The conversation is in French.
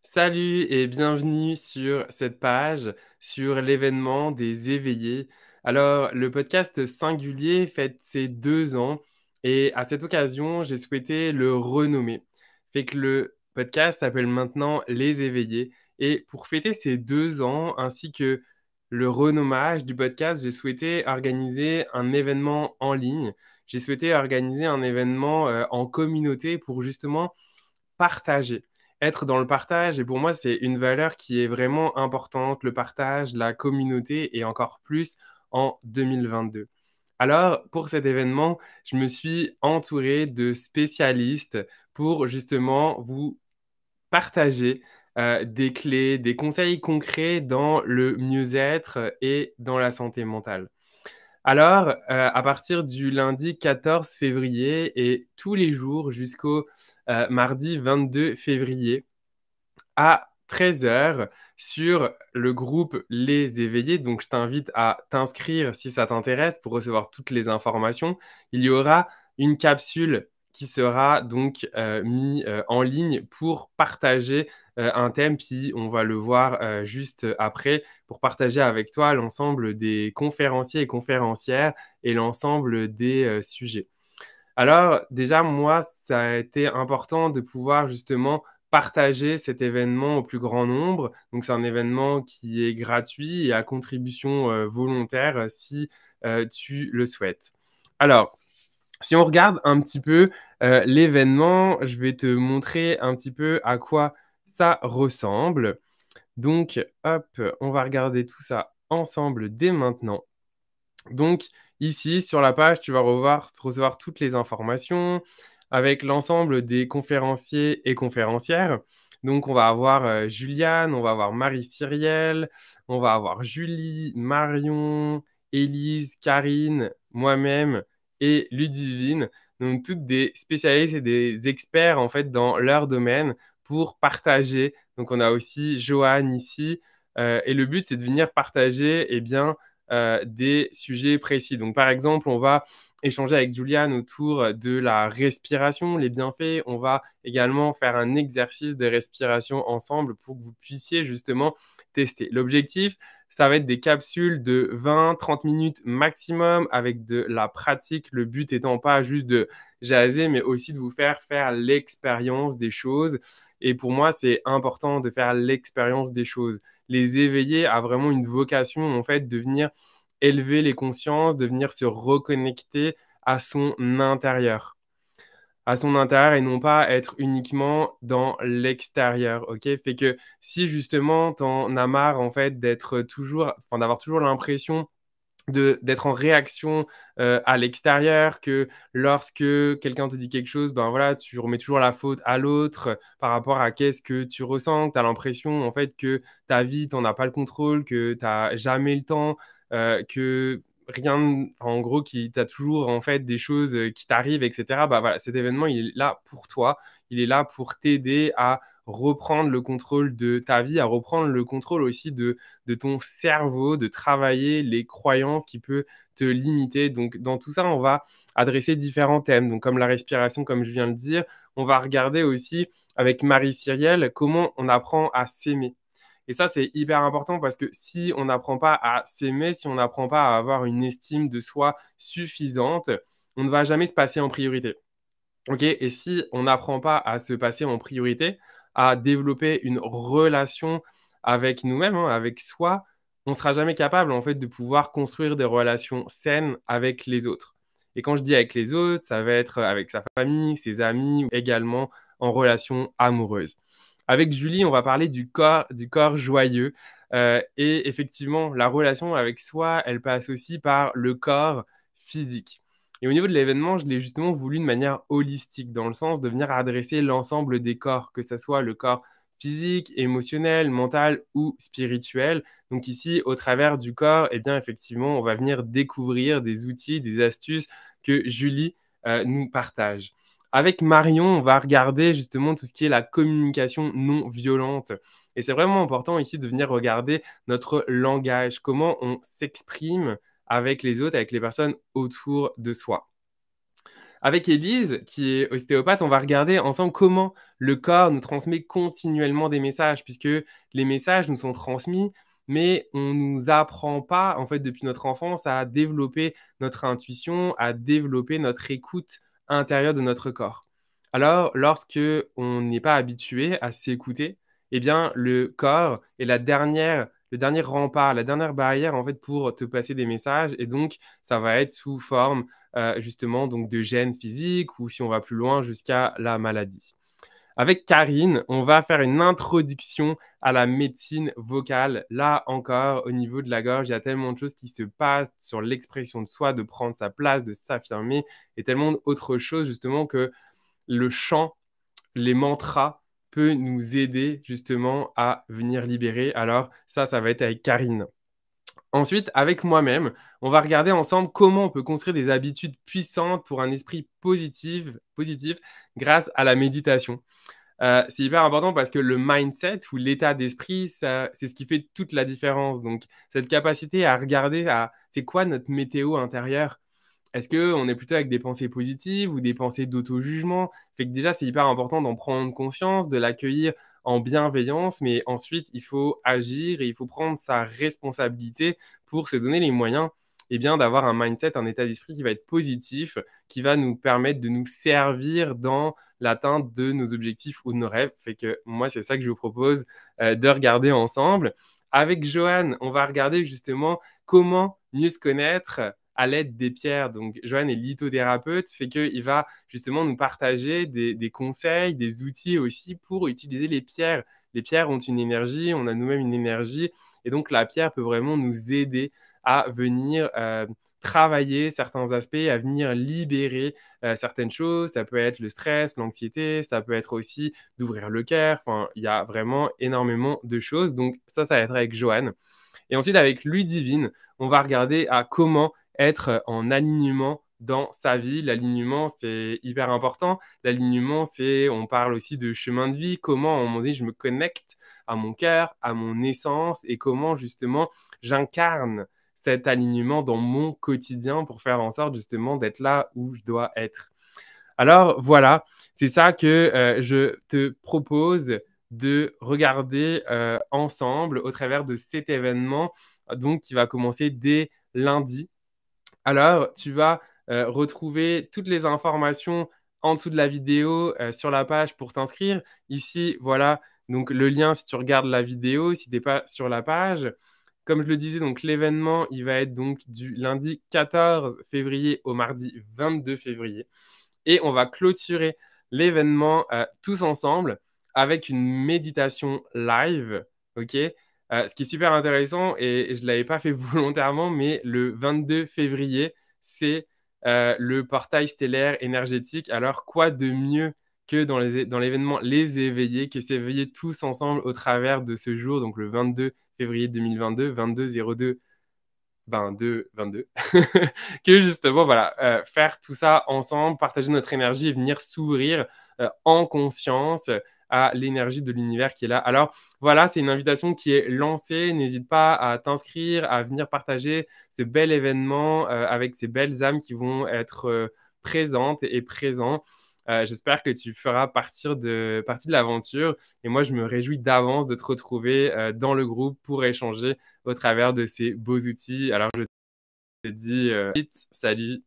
Salut et bienvenue sur cette page sur l'événement des éveillés. Alors, le podcast Singulier fête ses 2 ans et à cette occasion, j'ai souhaité le renommer. Fait que le podcast s'appelle maintenant Les éveillés et pour fêter ces 2 ans ainsi que le renommage du podcast, j'ai souhaité organiser un événement en ligne. J'ai souhaité organiser un événement en communauté pour justement partager. Être dans le partage, et pour moi, c'est une valeur qui est vraiment importante, le partage, la communauté, et encore plus en 2022. Alors, pour cet événement, je me suis entouré de spécialistes pour justement vous partager des clés, des conseils concrets dans le mieux-être et dans la santé mentale. Alors, à partir du lundi 14 février et tous les jours jusqu'au mardi 22 février à 13 heures sur le groupe Les Éveillés. Donc, je t'invite à t'inscrire si ça t'intéresse pour recevoir toutes les informations. Il y aura une capsule qui sera donc mis en ligne pour partager un thème, puis on va le voir juste après, pour partager avec toi l'ensemble des conférenciers et conférencières et l'ensemble des sujets. Alors, déjà, moi, ça a été important de pouvoir justement partager cet événement au plus grand nombre. Donc, c'est un événement qui est gratuit et à contribution volontaire si tu le souhaites. Alors, si on regarde un petit peu l'événement, je vais te montrer un petit peu à quoi ça ressemble. Donc, hop, on va regarder tout ça ensemble dès maintenant. Donc, ici, sur la page, tu vas recevoir toutes les informations avec l'ensemble des conférenciers et conférencières. Donc, on va avoir Juliane, on va avoir Marie-Cyrielle, on va avoir Julie, Marion, Élise, Karine, moi-même et Ludivine. Donc, toutes des spécialistes et des experts, en fait, dans leur domaine pour partager. Donc, on a aussi Joanne ici. Et le but, c'est de venir partager, eh bien, des sujets précis. Donc, par exemple, on va échanger avec Juliane autour de la respiration, les bienfaits. On va également faire un exercice de respiration ensemble pour que vous puissiez justement tester. L'objectif, ça va être des capsules de 20-30 minutes maximum avec de la pratique. Le but étant pas juste de jaser, mais aussi de vous faire faire l'expérience des choses. Et pour moi, c'est important de faire l'expérience des choses. Les éveiller a vraiment une vocation, en fait, de venir élever les consciences, de venir se reconnecter à son intérieur. À son intérieur et non pas être uniquement dans l'extérieur, ok? Fait que si justement t'en as marre en fait d'être toujours, enfin d'avoir toujours l'impression d'être en réaction à l'extérieur, que lorsque quelqu'un te dit quelque chose, ben voilà, tu remets toujours la faute à l'autre par rapport à qu'est-ce que tu ressens, que tu as l'impression en fait que ta vie, tu n'en as pas le contrôle, que tu n'as jamais le temps, que rien, en gros, qui t'as toujours en fait des choses qui t'arrivent, etc. Bah voilà, cet événement, il est là pour toi, il est là pour t'aider à reprendre le contrôle de ta vie, à reprendre le contrôle aussi de ton cerveau, de travailler les croyances qui peuvent te limiter. Donc, dans tout ça, on va adresser différents thèmes. Donc, comme la respiration, comme je viens de le dire, on va regarder aussi avec Marie-Cyrielle comment on apprend à s'aimer. Et ça, c'est hyper important parce que si on n'apprend pas à s'aimer, si on n'apprend pas à avoir une estime de soi suffisante, on ne va jamais se passer en priorité. Ok, et si on n'apprend pas à se passer en priorité, à développer une relation avec nous-mêmes, hein, avec soi, on ne sera jamais capable en fait de pouvoir construire des relations saines avec les autres. Et quand je dis avec les autres, ça va être avec sa famille, ses amis, ou également en relation amoureuse. Avec Julie, on va parler du corps joyeux. Et effectivement, la relation avec soi, elle passe aussi par le corps physique. Et au niveau de l'événement, je l'ai justement voulu de manière holistique, dans le sens de venir adresser l'ensemble des corps, que ce soit le corps physique, émotionnel, mental ou spirituel. Donc ici, au travers du corps, eh bien effectivement, on va venir découvrir des outils, des astuces que Julie nous partage. Avec Marion, on va regarder justement tout ce qui est la communication non violente. Et c'est vraiment important ici de venir regarder notre langage, comment on s'exprime avec les autres, avec les personnes autour de soi. Avec Élise, qui est ostéopathe, on va regarder ensemble comment le corps nous transmet continuellement des messages, puisque les messages nous sont transmis, mais on nous apprend pas, en fait, depuis notre enfance, à développer notre intuition, à développer notre écoute intérieure de notre corps. Alors, lorsque on n'est pas habitué à s'écouter, eh bien, le corps est le dernier rempart, la dernière barrière, en fait, pour te passer des messages. Et donc, ça va être sous forme, justement, donc de gènes physiques ou si on va plus loin, jusqu'à la maladie. Avec Karine, on va faire une introduction à la médecine vocale. Là encore, au niveau de la gorge, il y a tellement de choses qui se passent sur l'expression de soi, de prendre sa place, de s'affirmer, et tellement d'autres choses justement que le chant, les mantras peut nous aider justement à venir libérer. Alors ça va être avec Karine. Ensuite, avec moi-même, on va regarder ensemble comment on peut construire des habitudes puissantes pour un esprit positif grâce à la méditation. C'est hyper important parce que le mindset ou l'état d'esprit, c'est ce qui fait toute la différence. Donc, cette capacité à regarder c'est quoi notre météo intérieure. Est-ce qu'on est plutôt avec des pensées positives ou des pensées d'auto-jugement? Fait que déjà, c'est hyper important d'en prendre conscience, de l'accueillir en bienveillance, mais ensuite, il faut agir et il faut prendre sa responsabilité pour se donner les moyens d'avoir un mindset, un état d'esprit qui va être positif, qui va nous permettre de nous servir dans l'atteinte de nos objectifs ou de nos rêves. Fait que moi, c'est ça que je vous propose de regarder ensemble. Avec Johan, on va regarder justement comment mieux se connaître à l'aide des pierres. Donc, Johan est lithothérapeute, fait qu'il va justement nous partager des conseils, des outils aussi pour utiliser les pierres. Les pierres ont une énergie, on a nous-mêmes une énergie, et donc la pierre peut vraiment nous aider à venir travailler certains aspects, à venir libérer certaines choses. Ça peut être le stress, l'anxiété, ça peut être aussi d'ouvrir le cœur. Enfin, il y a vraiment énormément de choses. Donc ça va être avec Johan. Et ensuite, avec Ludivine, on va regarder à comment être en alignement dans sa vie. L'alignement, c'est hyper important. L'alignement, on parle aussi de chemin de vie, comment à un moment donné, je me connecte à mon cœur, à mon essence et comment justement j'incarne cet alignement dans mon quotidien pour faire en sorte justement d'être là où je dois être. Alors voilà, c'est ça que je te propose de regarder ensemble au travers de cet événement donc qui va commencer dès lundi. Alors, tu vas retrouver toutes les informations en dessous de la vidéo sur la page pour t'inscrire. Ici, voilà, donc le lien si tu regardes la vidéo, si tu n'es pas sur la page. Comme je le disais, donc l'événement, il va être donc du lundi 14 février au mardi 22 février. Et on va clôturer l'événement tous ensemble avec une méditation live, ok? Ce qui est super intéressant, et je ne l'avais pas fait volontairement, mais le 22 février, c'est le portail stellaire énergétique. Alors, quoi de mieux que dans l'événement Les Éveillés, que s'éveiller tous ensemble au travers de ce jour, donc le 22 février 2022, 22-02 22, que justement, voilà, faire tout ça ensemble, partager notre énergie et venir s'ouvrir en conscience à l'énergie de l'univers qui est là. Alors voilà, c'est une invitation qui est lancée. N'hésite pas à t'inscrire, à venir partager ce bel événement avec ces belles âmes qui vont être présentes et présents. J'espère que tu feras partie de l'aventure. Et moi, je me réjouis d'avance de te retrouver dans le groupe pour échanger au travers de ces beaux outils. Alors, je te dis vite, salut.